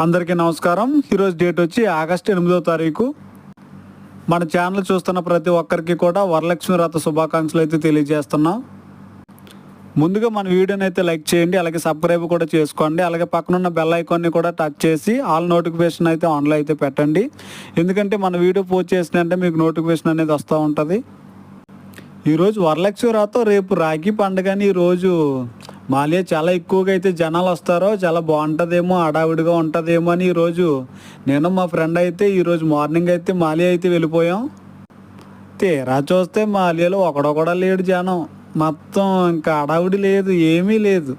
అందరికీ నమస్కారం. ఈరోజు డేట్ వచ్చి ఆగస్టు 8వ తారీఖు. మన ఛానల్ చూస్తున్న ప్రతి ఒక్కరికి కూడా వరలక్ష్మి వ్రత శుభాకాంక్షలు అయితే తెలియజేస్తున్నాం. ముందుగా మన వీడియోని అయితే లైక్ చేయండి, అలాగే సబ్స్క్రైబ్ కూడా చేసుకోండి. అలాగే పక్కనున్న బెల్ ఐకాన్ని కూడా టచ్ చేసి ఆల్ నోటిఫికేషన్ అయితే ఆన్లో అయితే పెట్టండి. ఎందుకంటే మన వీడియో పోస్ట్ చేసినంటే మీకు నోటిఫికేషన్ అనేది వస్తూ ఉంటుంది. ఈరోజు వరలక్ష్మి వ్రతం, రేపు రాఖీ పండుగని. ఈరోజు మాల్యా చాలా ఎక్కువగా అయితే జనాలు వస్తారో, చాలా బాగుంటుందేమో, హడావిడిగా ఉంటుందేమో అని ఈరోజు నేను మా ఫ్రెండ్ అయితే ఈరోజు మార్నింగ్ అయితే మాల్యా అయితే వెళ్ళిపోయాం. తీరా చూస్తే మాల్యాలో ఒకడొకడా లేడు జనం, మొత్తం ఇంకా హడావిడి లేదు, ఏమీ లేదు.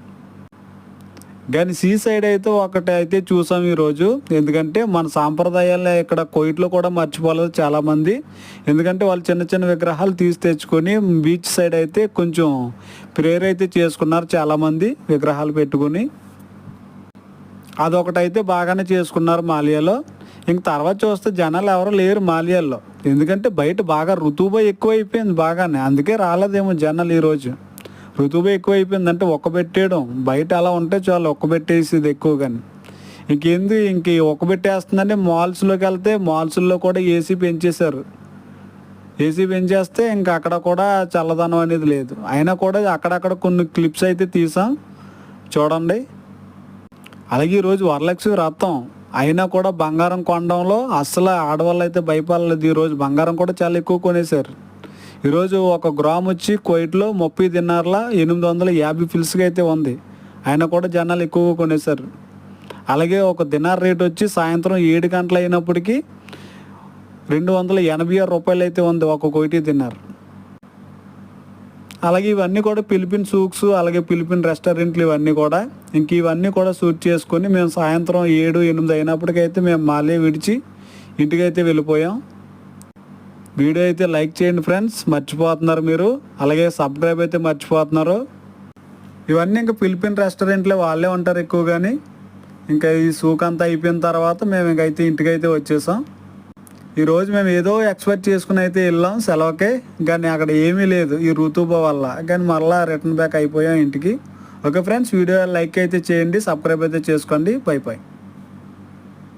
కానీ సీ సైడ్ అయితే ఒకటి అయితే చూసాం ఈరోజు. ఎందుకంటే మన సాంప్రదాయాలు ఇక్కడ కోయిట్లో కూడా మర్చిపోలేదు చాలామంది. ఎందుకంటే వాళ్ళు చిన్న చిన్న విగ్రహాలు తీసి తెచ్చుకొని బీచ్ సైడ్ అయితే కొంచెం ప్రేయర్ అయితే చేసుకున్నారు చాలామంది విగ్రహాలు పెట్టుకుని. అదొకటైతే బాగానే చేసుకున్నారు మాల్యాలో. ఇంక తర్వాత చూస్తే జనాలు ఎవరు లేరు మాల్యాల్లో. ఎందుకంటే బయట బాగా ఋతువు ఎక్కువైపోయింది బాగానే, అందుకే రాలేదేమో జనాలు ఈరోజు. ఋతువు ఎక్కువైపోయిందంటే ఒక్కబెట్టేయడం, బయట అలా ఉంటే చాలు ఒక్కబెట్టేసేది ఎక్కువగాని. ఇంక ఒక్కబెట్టేస్తుందంటే మాల్స్లోకి వెళ్తే మాల్స్లో కూడా ఏసీ పెంచేశారు. ఏసీ పెంచేస్తే ఇంకా అక్కడ కూడా చల్లదనం అనేది లేదు. అయినా కూడా అక్కడక్కడ కొన్ని క్లిప్స్ అయితే తీసాం చూడండి. అలాగే ఈరోజు వరలక్ష్మి వ్రతం అయినా కూడా బంగారం కొనడంలో అస్సలు ఆడవాళ్ళు అయితే భయపడలేదు. ఈరోజు బంగారం కూడా చాలా ఎక్కువ కొనేశారు. ఈరోజు 1 గ్రామ్ వచ్చి కోయిట్లో 30 దినార్ల 850 ఫిల్స్గా అయితే ఉంది. అయినా కూడా జనాలు ఎక్కువగా కొనేశారు. అలాగే 1 దినార్ రేట్ వచ్చి సాయంత్రం 7 గంటలు అయినప్పటికీ 286 రూపాయలు అయితే ఉంది 1 కోయిటీ దినార్. అలాగే ఇవన్నీ కూడా ఫిలిపిన్ సూక్స్, అలాగే ఫిలిపిన్ రెస్టారెంట్లు ఇవన్నీ కూడా. ఇవన్నీ కూడా షూట్ చేసుకొని మేము సాయంత్రం 7, 8 అయినప్పటికైతే మేము మాల్యా విడిచి ఇంటికైతే వెళ్ళిపోయాం. వీడియో అయితే లైక్ చేయండి ఫ్రెండ్స్, మర్చిపోతున్నారు మీరు. అలాగే సబ్స్క్రైబ్ అయితే మర్చిపోతున్నారు. ఇవన్నీ ఇంకా ఫిలిపిన్ రెస్టారెంట్లో వాళ్ళే ఉంటారు ఎక్కువగాని. ఇంకా ఈ సూక్ అంతా అయిపోయిన తర్వాత మేము ఇంకైతే ఇంటికైతే వచ్చేసాం. ఈరోజు మేము ఏదో ఎక్స్పెక్ట్ చేసుకుని అయితే వెళ్ళాం సెలవుకే, కానీ అక్కడ ఏమీ లేదు ఈ ఋతువు వల్ల. కానీ మళ్ళీ రిటర్న్ బ్యాక్ అయిపోయాం ఇంటికి. ఓకే ఫ్రెండ్స్, వీడియో లైక్ అయితే చేయండి, సబ్స్క్రైబ్ అయితే చేసుకోండి. By by.